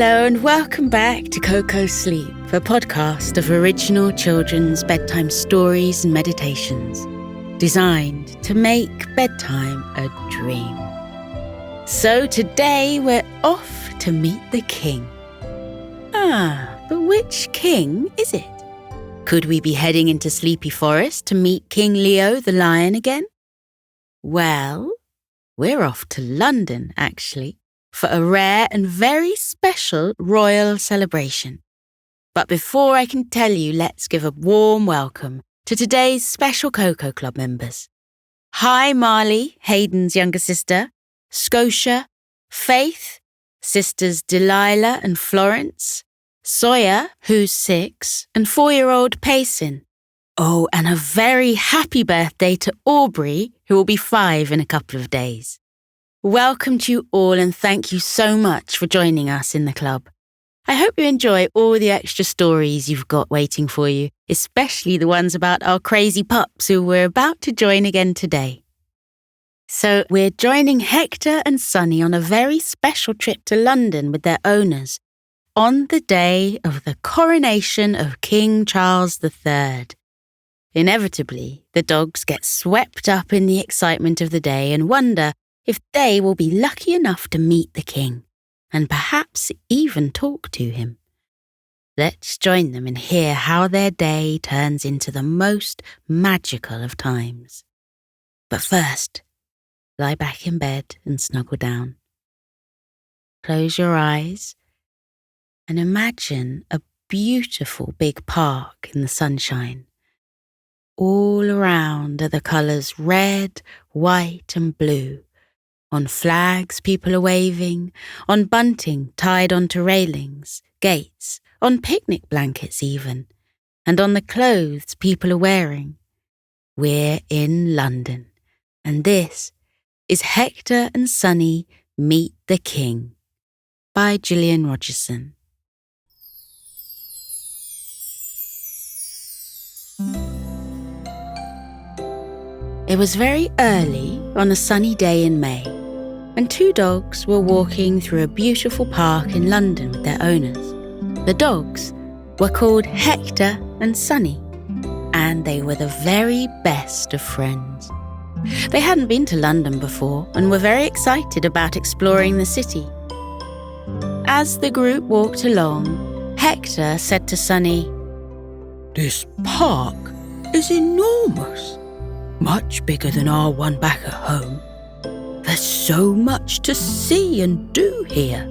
Hello and welcome back to Koko Sleep, a podcast of original children's bedtime stories and meditations, designed to make bedtime a dream. So today we're off to meet the king. But which king is it? Could we be heading into Sleepy Forest to meet King Leo the lion again? Well, we're off to London, actually, for a rare and very special royal celebration. But before I can tell you, let's give a warm welcome to today's special Koko Club members. Hi Marley, Hayden's younger sister, Scotia, Faith, sisters Delilah and Florence, Sawyer, who's 6, and 4-year-old Payson. Oh, and a very happy birthday to Aubrey, who will be 5 in a couple of days. Welcome to you all and thank you so much for joining us in the club. I hope you enjoy all the extra stories you've got waiting for you, especially the ones about our crazy pups who we're about to join again today. So we're joining Hector and Sunny on a very special trip to London with their owners on the day of the coronation of King Charles III. Inevitably, the dogs get swept up in the excitement of the day and wonder if they will be lucky enough to meet the king and perhaps even talk to him. Let's join them and hear how their day turns into the most magical of times. But first, lie back in bed and snuggle down. Close your eyes and imagine a beautiful big park in the sunshine. All around are the colours red, white and blue. On flags people are waving, on bunting tied onto railings, gates, on picnic blankets even, and on the clothes people are wearing. We're in London, and this is Hector and Sunny Meet the King by Gillian Rogerson. It was very early on a sunny day in May, and 2 dogs were walking through a beautiful park in London with their owners. The dogs were called Hector and Sunny, and they were the very best of friends. They hadn't been to London before and were very excited about exploring the city. As the group walked along, Hector said to Sunny, "This park is enormous. Much bigger than our one back at home. There's so much to see and do here."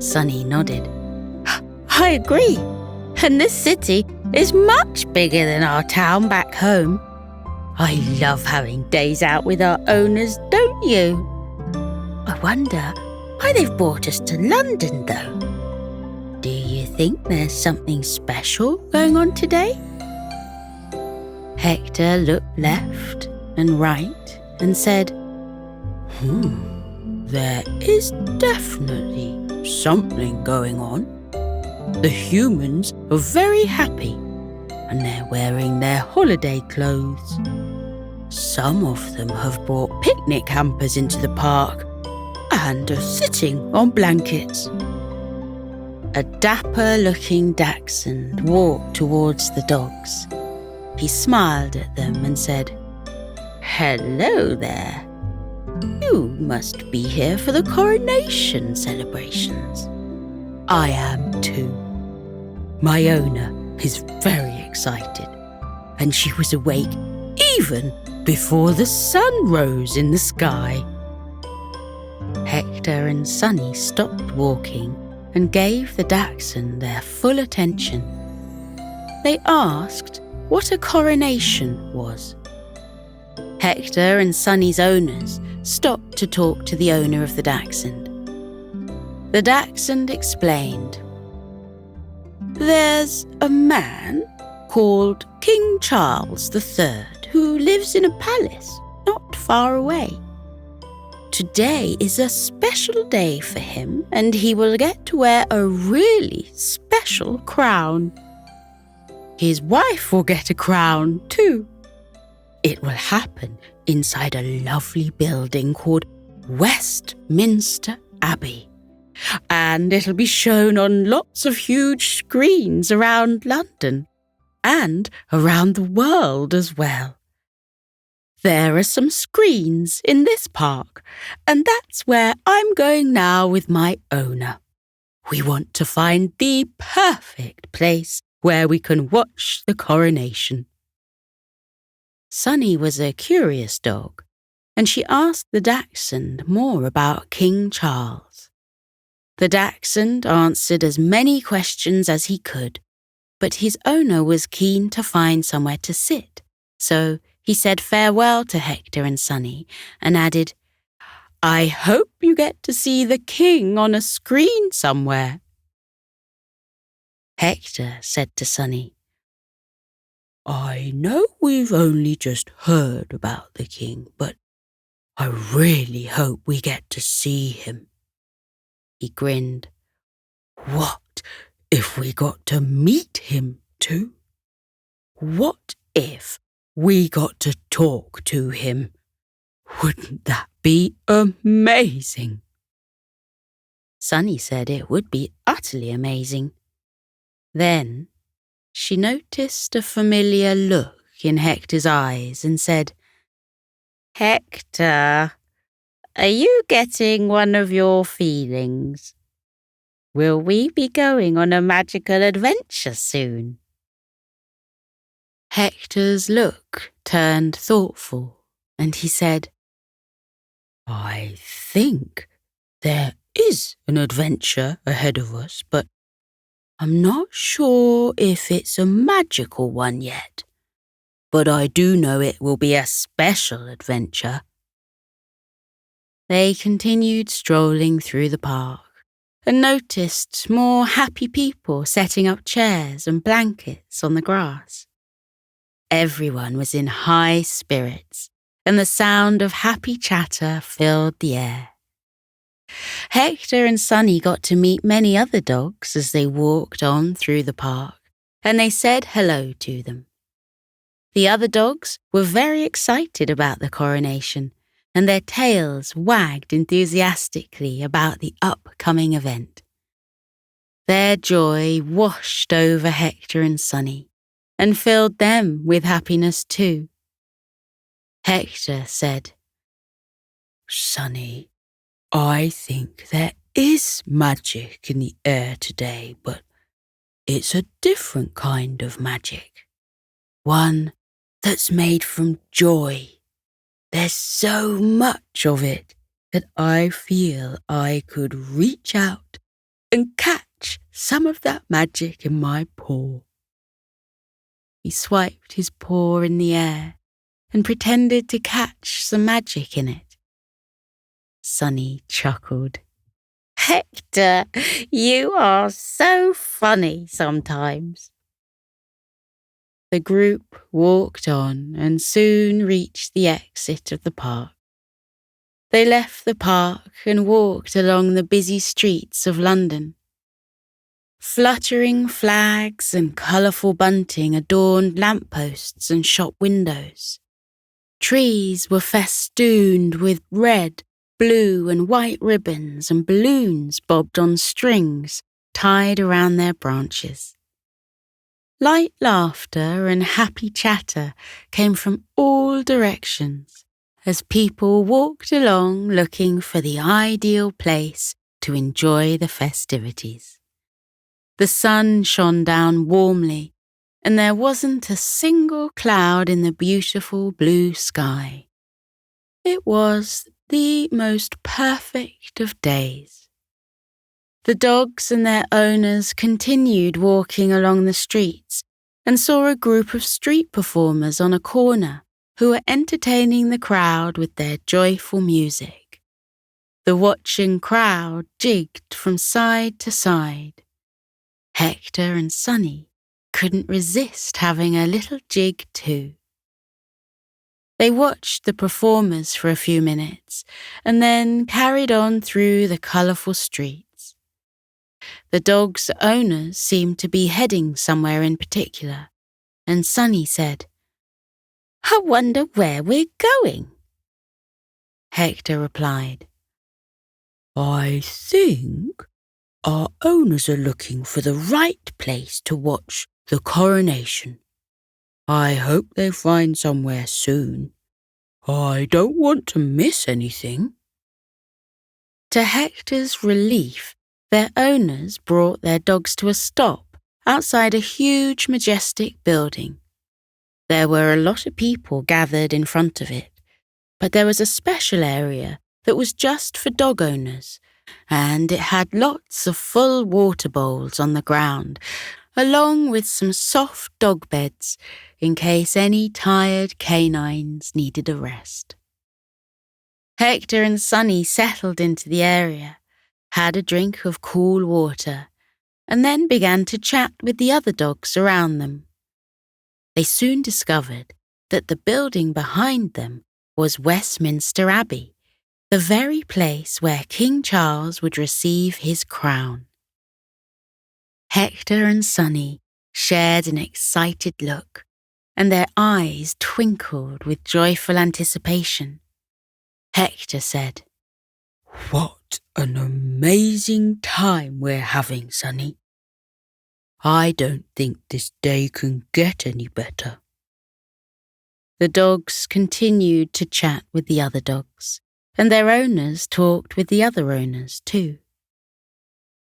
Sunny nodded. "I agree. And this city is much bigger than our town back home. I love having days out with our owners, don't you? I wonder why they've brought us to London, though. Do you think there's something special going on today?" Hector looked left and right and said, There is definitely something going on. The humans are very happy and they're wearing their holiday clothes. Some of them have brought picnic hampers into the park and are sitting on blankets." A dapper-looking dachshund walked towards the dogs. He smiled at them and said, "Hello there. You must be here for the coronation celebrations. I am too. My owner is very excited, and she was awake even before the sun rose in the sky." Hector and Sunny stopped walking and gave the dachshund their full attention. They asked what a coronation was. Hector and Sunny's owners stopped to talk to the owner of the dachshund. The dachshund explained, "There's a man called King Charles III who lives in a palace not far away. Today is a special day for him and he will get to wear a really special crown. His wife will get a crown too. It will happen inside a lovely building called Westminster Abbey, And it'll be shown on lots of huge screens around London and around the world as well. There are some screens in this park, and that's where I'm going now with my owner. We want to find the perfect place where we can watch the coronation. Sunny was a curious dog, and she asked the dachshund more about King Charles. The dachshund answered as many questions as he could, but his owner was keen to find somewhere to sit, so he said farewell to Hector and Sunny and added, "I hope you get to see the king on a screen somewhere." Hector said to Sunny, "I know we've only just heard about the king, but I really hope we get to see him." He grinned. "What if we got to meet him too? What if we got to talk to him? Wouldn't that be amazing?" Sunny said it would be utterly amazing. Then she noticed a familiar look in Hector's eyes and said, "Hector, are you getting one of your feelings? Will we be going on a magical adventure soon?" Hector's look turned thoughtful, and he said, "I think there is an adventure ahead of us, but I'm not sure if it's a magical one yet. But I do know it will be a special adventure." They continued strolling through the park and noticed more happy people setting up chairs and blankets on the grass. Everyone was in high spirits, and the sound of happy chatter filled the air. Hector and Sunny got to meet many other dogs as they walked on through the park, and they said hello to them. The other dogs were very excited about the coronation, and their tails wagged enthusiastically about the upcoming event. Their joy washed over Hector and Sunny and filled them with happiness too. Hector said, "Sunny, I think there is magic in the air today, but it's a different kind of magic. One that's made from joy. There's so much of it that I feel I could reach out and catch some of that magic in my paw." He swiped his paw in the air and pretended to catch some magic in it. Sunny chuckled. "Hector, you are so funny sometimes." The group walked on and soon reached the exit of the park. They left the park and walked along the busy streets of London. Fluttering flags and colourful bunting adorned lampposts and shop windows. Trees were festooned with red, blue and white ribbons, and balloons bobbed on strings tied around their branches. Light laughter and happy chatter came from all directions as people walked along looking for the ideal place to enjoy the festivities. The sun shone down warmly, and there wasn't a single cloud in the beautiful blue sky. It was the most perfect of days. The dogs and their owners continued walking along the streets and saw a group of street performers on a corner who were entertaining the crowd with their joyful music. The watching crowd jigged from side to side. Hector and Sunny couldn't resist having a little jig too. They watched the performers for a few minutes and then carried on through the colourful streets. The dog's owners seemed to be heading somewhere in particular, and Sunny said, "I wonder where we're going." Hector replied, "I think Our owners are looking for the right place to watch the coronation. I hope they find somewhere soon. I don't want to miss anything." To Hector's relief, their owners brought their dogs to a stop outside a huge, majestic building. There were a lot of people gathered in front of it, but there was a special area that was just for dog owners, and it had lots of full water bowls on the ground, along with some soft dog beds in case any tired canines needed a rest. Hector and Sunny settled into the area, had a drink of cool water, and then began to chat with the other dogs around them. They soon discovered that the building behind them was Westminster Abbey, the very place where King Charles would receive his crown. Hector and Sunny shared an excited look, and their eyes twinkled with joyful anticipation. Hector said, "What an amazing time we're having, Sunny. I don't think this day can get any better." The dogs continued to chat with the other dogs, and their owners talked with the other owners too.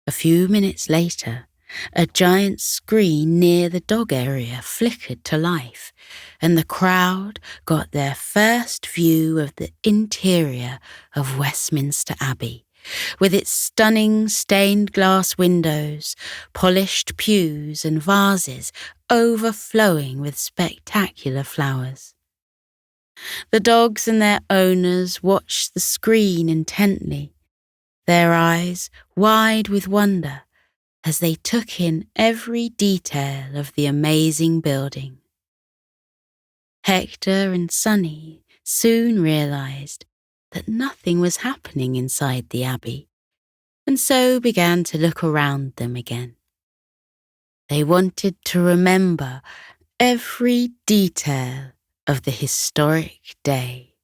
A few minutes later, a giant screen near the dog area flickered to life, and the crowd got their first view of the interior of Westminster Abbey, with its stunning stained glass windows, polished pews and vases overflowing with spectacular flowers. The dogs and their owners watched the screen intently, their eyes wide with wonder as they took in every detail of the amazing building. Hector and Sunny soon realized that nothing was happening inside the abbey, and so began to look around them again. They wanted to remember every detail of the historic day.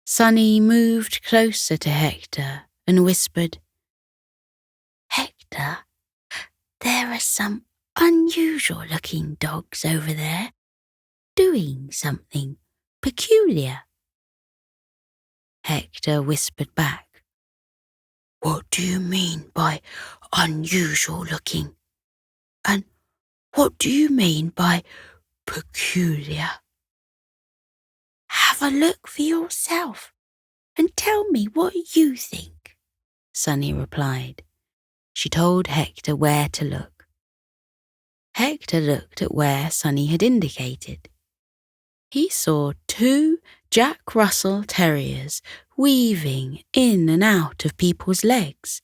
Sunny moved closer to Hector and whispered, "Hector, there are some unusual-looking dogs over there, doing something peculiar." Hector whispered back, "What do you mean by unusual-looking? And what do you mean by peculiar?" "Have a look for yourself and tell me what you think," Sunny replied. She told Hector where to look. Hector looked at where Sunny had indicated. He saw 2 Jack Russell Terriers weaving in and out of people's legs.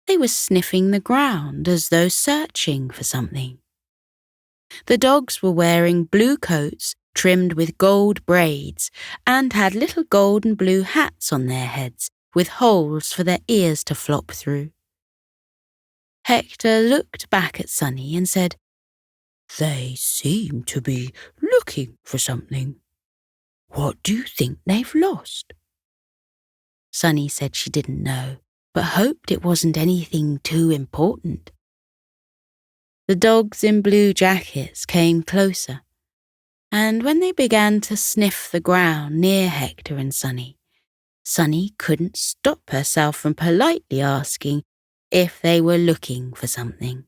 They were sniffing the ground as though searching for something. The dogs were wearing blue coats trimmed with gold braids and had little gold and blue hats on their heads with holes for their ears to flop through. Hector looked back at Sunny and said, "They seem to be looking for something. What do you think they've lost?" Sunny said she didn't know, but hoped it wasn't anything too important. The dogs in blue jackets came closer, and when they began to sniff the ground near Hector and Sunny, Sunny couldn't stop herself from politely asking if they were looking for something.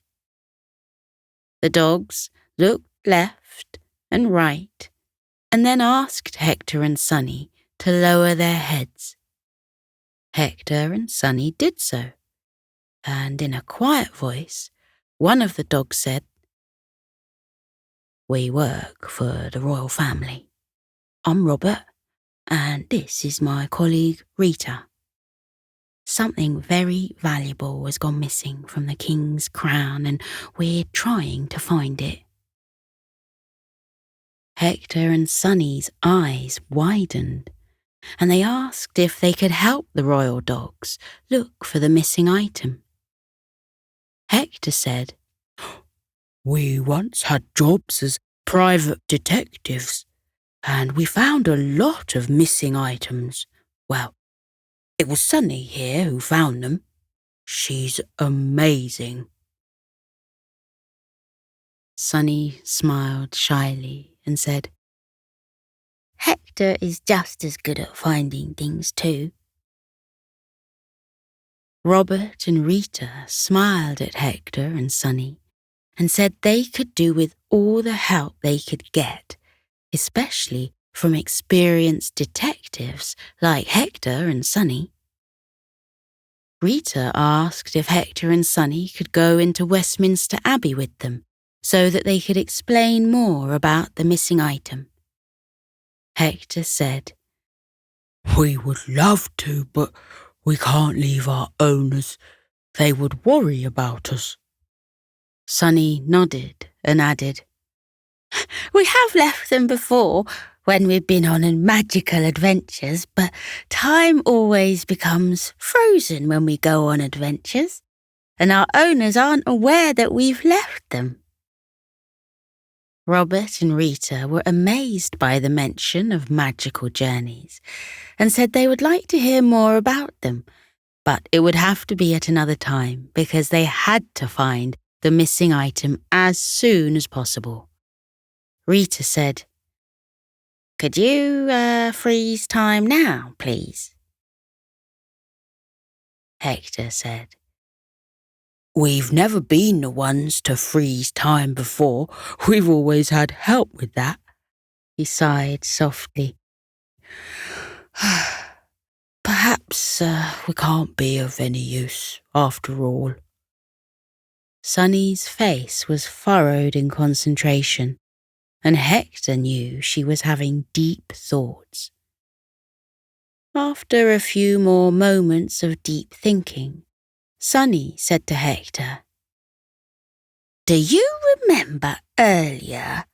The dogs looked left and right, and then asked Hector and Sunny to lower their heads. Hector and Sunny did so, and in a quiet voice, one of the dogs said, "We work for the royal family. I'm Robert, and this is my colleague Rita. Something very valuable has gone missing from the king's crown, and we're trying to find it." Hector and Sunny's eyes widened, and they asked if they could help the royal dogs look for the missing item. Hector said, "We once had jobs as private detectives, and we found a lot of missing items. Well, it was Sunny here who found them. She's amazing. Sunny smiled shyly and said, Hector is just as good at finding things too. Robert and Rita smiled at Hector and Sunny and said they could do with all the help they could get, especially from experienced detectives like Hector and Sunny. Rita asked if Hector and Sunny could go into Westminster Abbey with them so that they could explain more about the missing item. Hector said, We would love to, but we can't leave our owners. They would worry about us. Sunny nodded and added, We have left them before when we've been on magical adventures, but time always becomes frozen when we go on adventures, and our owners aren't aware that we've left them. Robert and Rita were amazed by the mention of magical journeys and said they would like to hear more about them, but it would have to be at another time because they had to find the missing item as soon as possible. Rita said, Could you freeze time now, please? Hector said, We've never been the ones to freeze time before. We've always had help with that. He sighed softly. Perhaps we can't be of any use after all. Sunny's face was furrowed in concentration, and Hector knew she was having deep thoughts. After a few more moments of deep thinking, Sunny said to Hector, Do you remember earlier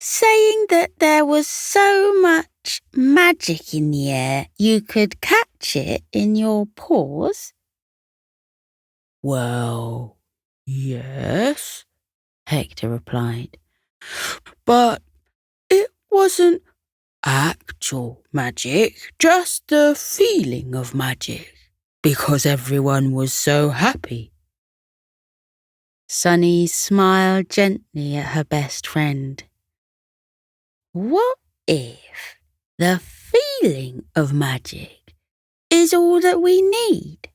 saying that there was so much magic in the air you could catch it in your paws? Well, yes, Hector replied. But it wasn't actual magic, just the feeling of magic, because everyone was so happy. Sunny smiled gently at her best friend. What if the feeling of magic is all that we need?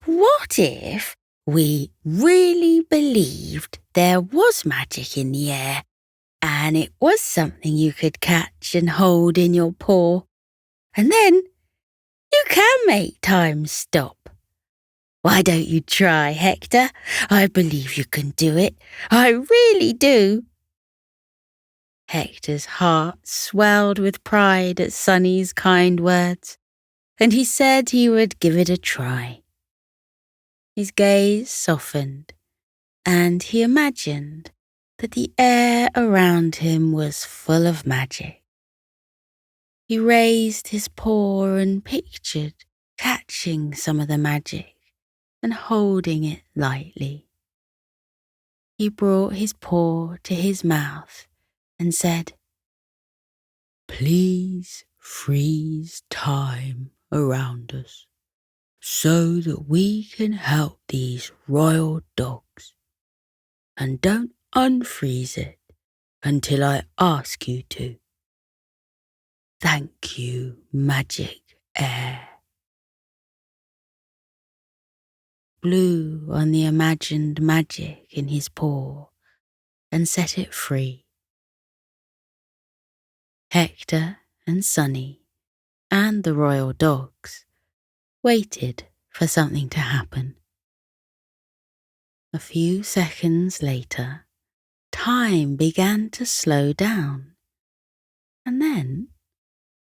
What if we really believed there was magic in the air and it was something you could catch and hold in your paw, and then you can make time stop? Why don't you try, Hector? I believe you can do it. I really do. Hector's heart swelled with pride at Sunny's kind words, and he said he would give it a try. His gaze softened, and he imagined that the air around him was full of magic. He raised his paw and pictured catching some of the magic and holding it lightly. He brought his paw to his mouth and said, Please freeze time around us so that we can help these royal dogs. And don't unfreeze it until I ask you to. Thank you, magic air. Blew on the imagined magic in his paw and set it free. Hector and Sunny and the royal dogs waited for something to happen. A few seconds later, time began to slow down, and then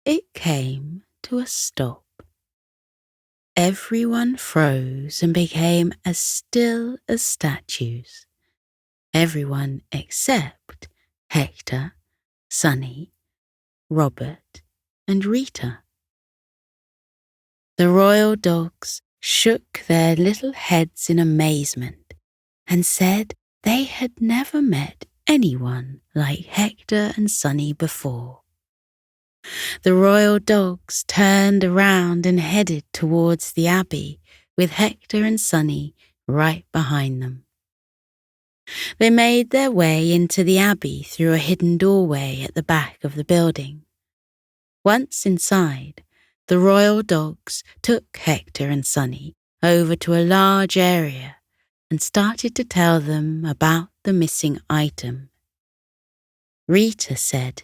it came to a stop. Everyone froze and became as still as statues. Everyone except Hector, Sunny, Robert, and Rita. The royal dogs shook their little heads in amazement and said they had never met anyone like Hector and Sunny before. The royal dogs turned around and headed towards the Abbey with Hector and Sunny right behind them. They made their way into the Abbey through a hidden doorway at the back of the building. Once inside, the royal dogs took Hector and Sunny over to a large area and started to tell them about the missing item. Rita said,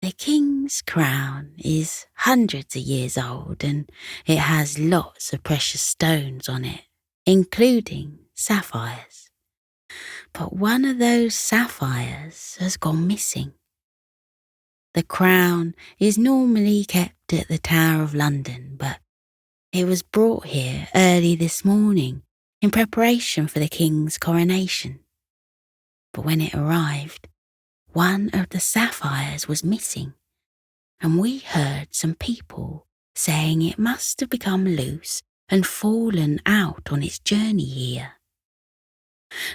"The king's crown is hundreds of years old and it has lots of precious stones on it, including sapphires. But one of those sapphires has gone missing. The crown is normally kept at the Tower of London, but it was brought here early this morning in preparation for the king's coronation. But when it arrived, one of the sapphires was missing, and we heard some people saying it must have become loose and fallen out on its journey here.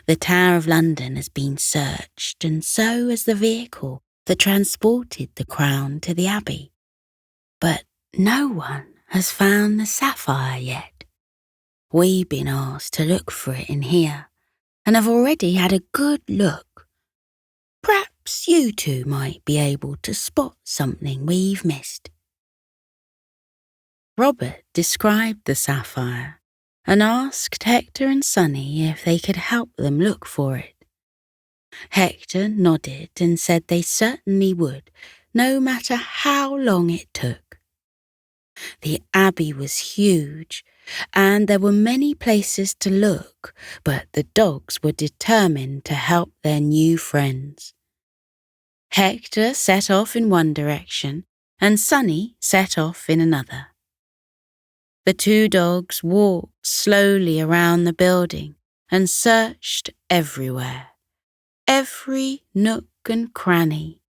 The Tower of London has been searched, and so has the vehicle that transported the crown to the Abbey. But no one has found the sapphire yet. We've been asked to look for it in here, and have already had a good look. Perhaps you two might be able to spot something we've missed." Robert described the sapphire and asked Hector and Sunny if they could help them look for it. Hector nodded and said they certainly would, no matter how long it took. The Abbey was huge, and there were many places to look, but the dogs were determined to help their new friends. Hector set off in one direction, and Sunny set off in another. The two dogs walked slowly around the building and searched everywhere. Every nook and cranny,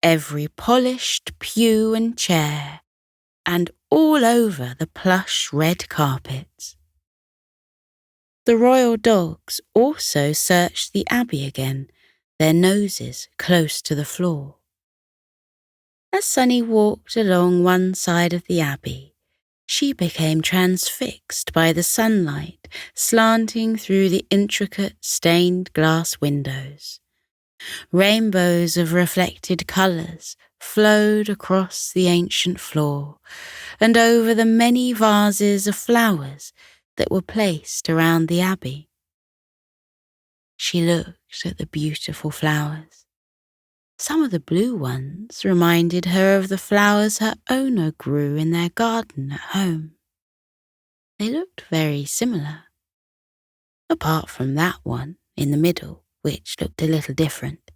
every polished pew and chair, and all over the plush red carpets. The royal dogs also searched the Abbey again, their noses close to the floor. As Sunny walked along one side of the Abbey, she became transfixed by the sunlight slanting through the intricate stained glass windows. Rainbows of reflected colours flowed across the ancient floor and over the many vases of flowers that were placed around the Abbey. She looked at the beautiful flowers. Some of the blue ones reminded her of the flowers her owner grew in their garden at home. They looked very similar, apart from that one in the middle, which looked a little different.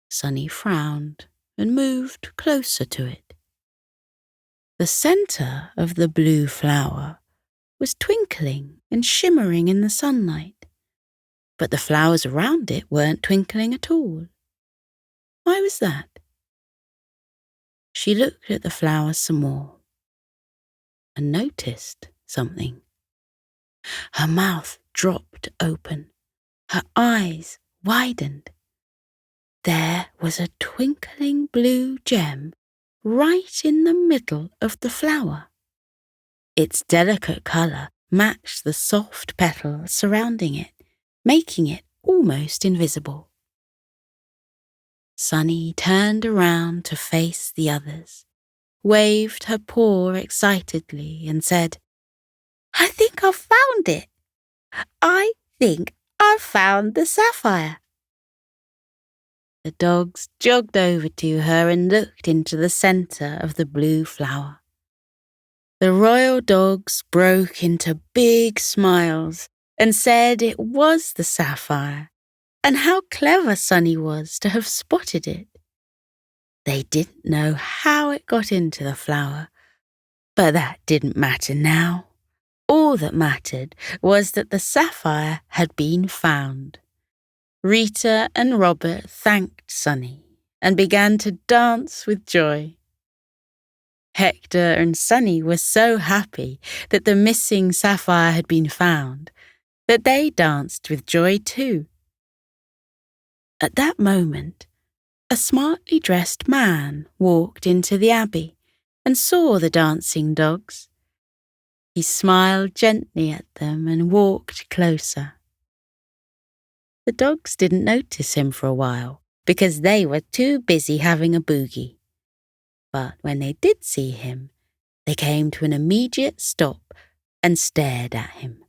Sunny frowned and moved closer to it. The centre of the blue flower was twinkling and shimmering in the sunlight, but the flowers around it weren't twinkling at all. Why was that? She looked at the flower some more and noticed something. Her mouth dropped open. Her eyes widened. There was a twinkling blue gem right in the middle of the flower. Its delicate colour matched the soft petals surrounding it, making it almost invisible. Sunny turned around to face the others, waved her paw excitedly and said, "I think I've found it. I think I've found the sapphire." The dogs jogged over to her and looked into the centre of the blue flower. The royal dogs broke into big smiles and said it was the sapphire, and how clever Sunny was to have spotted it. They didn't know how it got into the flower, but that didn't matter now. All that mattered was that the sapphire had been found. Rita and Robert thanked Sunny and began to dance with joy. Hector and Sunny were so happy that the missing sapphire had been found that they danced with joy too. At that moment, a smartly dressed man walked into the Abbey and saw the dancing dogs. He smiled gently at them and walked closer. The dogs didn't notice him for a while because they were too busy having a boogie. But when they did see him, they came to an immediate stop and stared at him.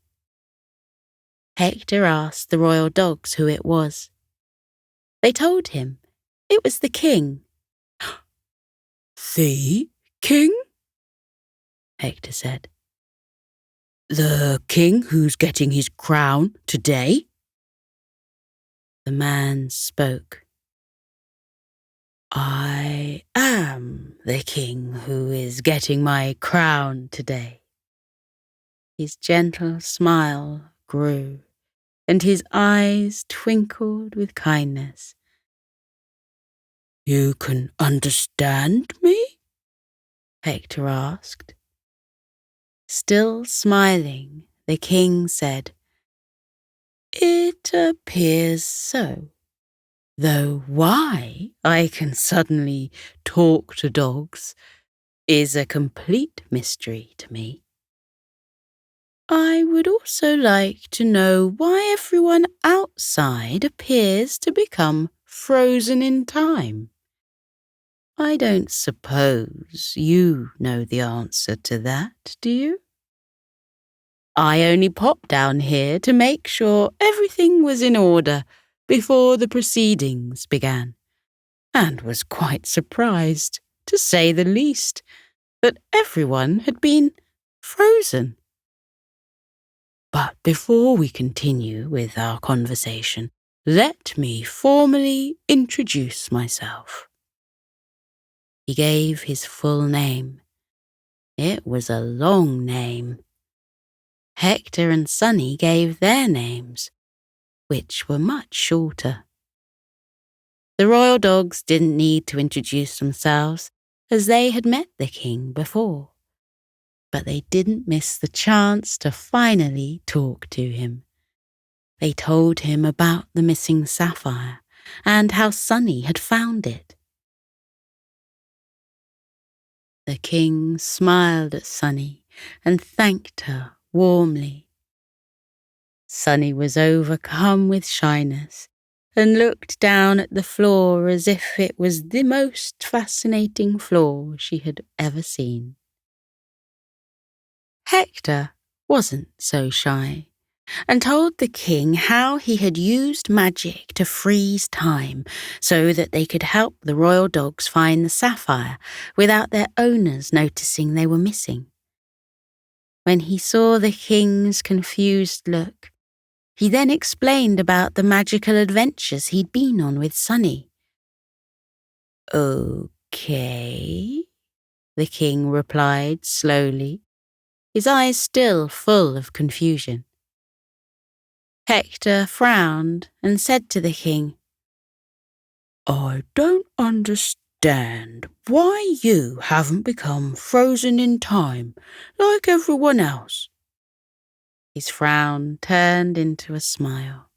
Hector asked the royal dogs who it was. They told him it was the king. "The king?" Hector said. "The king who's getting his crown today?" The man spoke. "I am the king who is getting my crown today." His gentle smile grew, and his eyes twinkled with kindness. "You can understand me?" Hector asked. Still smiling, the king said, "It appears so, though why I can suddenly talk to dogs is a complete mystery to me. I would also like to know why everyone outside appears to become frozen in time. I don't suppose you know the answer to that, do you? I only popped down here to make sure everything was in order before the proceedings began, and was quite surprised, to say the least, that everyone had been frozen. But before we continue with our conversation, let me formally introduce myself." He gave his full name. It was a long name. Hector and Sunny gave their names, which were much shorter. The royal dogs didn't need to introduce themselves, as they had met the king before. But they didn't miss the chance to finally talk to him. They told him about the missing sapphire and how Sunny had found it. The king smiled at Sunny and thanked her warmly. Sunny was overcome with shyness and looked down at the floor as if it was the most fascinating floor she had ever seen. Hector wasn't so shy and told the king how he had used magic to freeze time so that they could help the royal dogs find the sapphire without their owners noticing they were missing. When he saw the king's confused look, he then explained about the magical adventures he'd been on with Sunny. "Okay," the king replied slowly, his eyes still full of confusion. Hector frowned and said to the king, "I don't understand why you haven't become frozen in time like everyone else." His frown turned into a smile.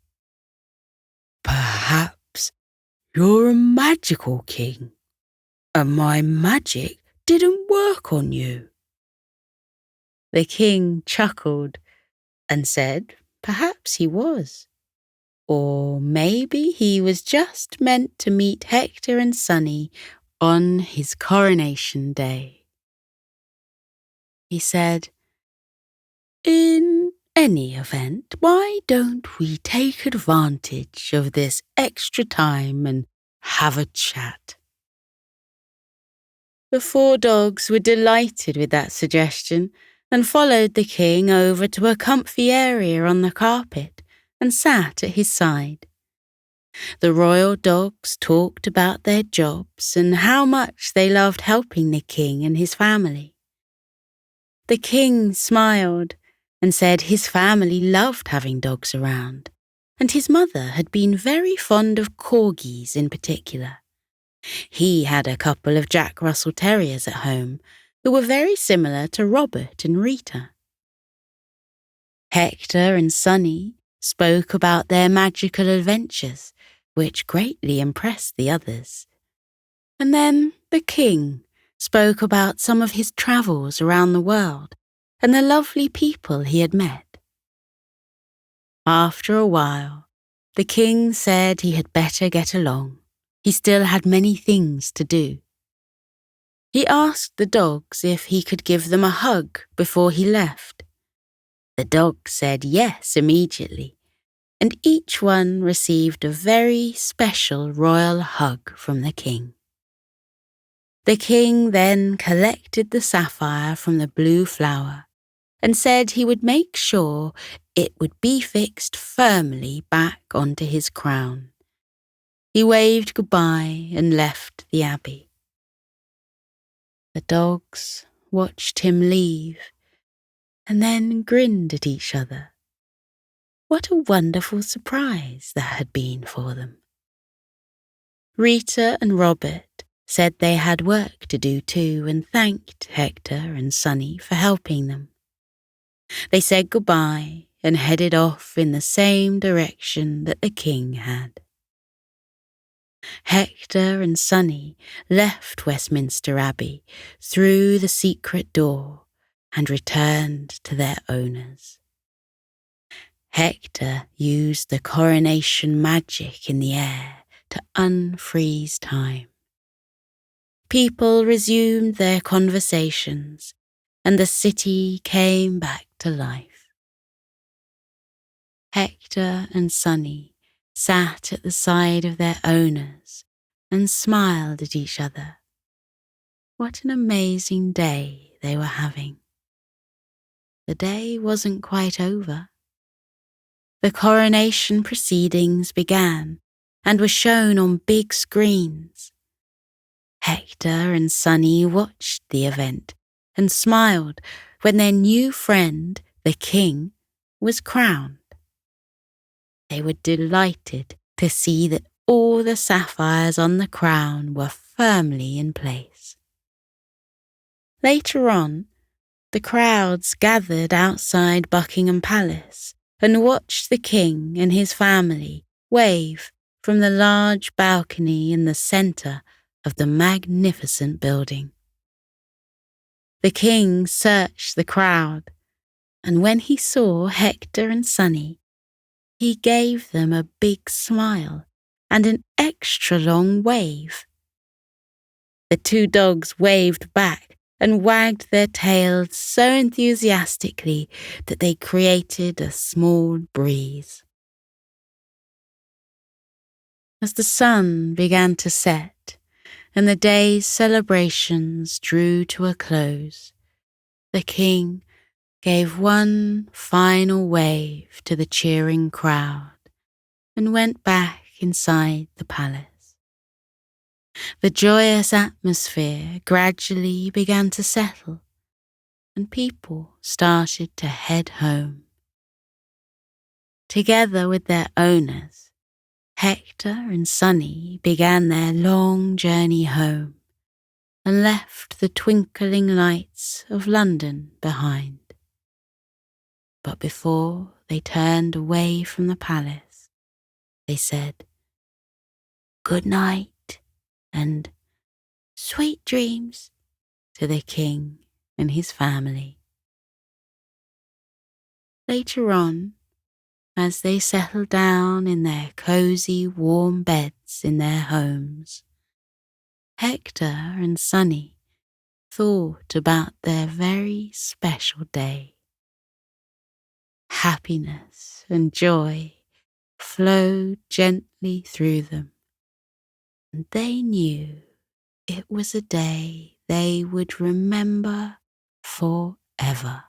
"Perhaps you're a magical king, and my magic didn't work on you." The king chuckled and said perhaps he was. Or maybe he was just meant to meet Hector and Sunny on his coronation day. He said, "In any event, why don't we take advantage of this extra time and have a chat?" The four dogs were delighted with that suggestion and followed the king over to a comfy area on the carpet and sat at his side. The royal dogs talked about their jobs and how much they loved helping the king and his family. The king smiled and said his family loved having dogs around, and his mother had been very fond of corgis in particular. He had a couple of Jack Russell Terriers at home who were very similar to Robert and Rita. Hector and Sunny spoke about their magical adventures, which greatly impressed the others. And then the king spoke about some of his travels around the world and the lovely people he had met. After a while, the king said he had better get along. He still had many things to do. He asked the dogs if he could give them a hug before he left. The dogs said yes immediately, and each one received a very special royal hug from the king. The king then collected the sapphire from the blue flower and said he would make sure it would be fixed firmly back onto his crown. He waved goodbye and left the abbey. The dogs watched him leave and then grinned at each other. What a wonderful surprise that had been for them. Rita and Robert said they had work to do too and thanked Hector and Sunny for helping them. They said goodbye and headed off in the same direction that the king had. Hector and Sunny left Westminster Abbey through the secret door and returned to their owners. Hector used the coronation magic in the air to unfreeze time. People resumed their conversations, and the city came back to life. Hector and Sunny sat at the side of their owners and smiled at each other. What an amazing day they were having. The day wasn't quite over. The coronation proceedings began and were shown on big screens. Hector and Sunny watched the event and smiled when their new friend, the king, was crowned. They were delighted to see that all the sapphires on the crown were firmly in place. Later on, the crowds gathered outside Buckingham Palace and watched the king and his family wave from the large balcony in the centre of the magnificent building. The king searched the crowd, and when he saw Hector and Sunny, he gave them a big smile and an extra long wave. The two dogs waved back and wagged their tails so enthusiastically that they created a small breeze. As the sun began to set and the day's celebrations drew to a close, the king gave one final wave to the cheering crowd and went back inside the palace. The joyous atmosphere gradually began to settle, and people started to head home. Together with their owners, Hector and Sunny began their long journey home and left the twinkling lights of London behind. But before they turned away from the palace, they said, "Good night and sweet dreams" to the king and his family. Later on, as they settled down in their cosy, warm beds in their homes, Hector and Sunny thought about their very special day. Happiness and joy flowed gently through them, and they knew it was a day they would remember forever.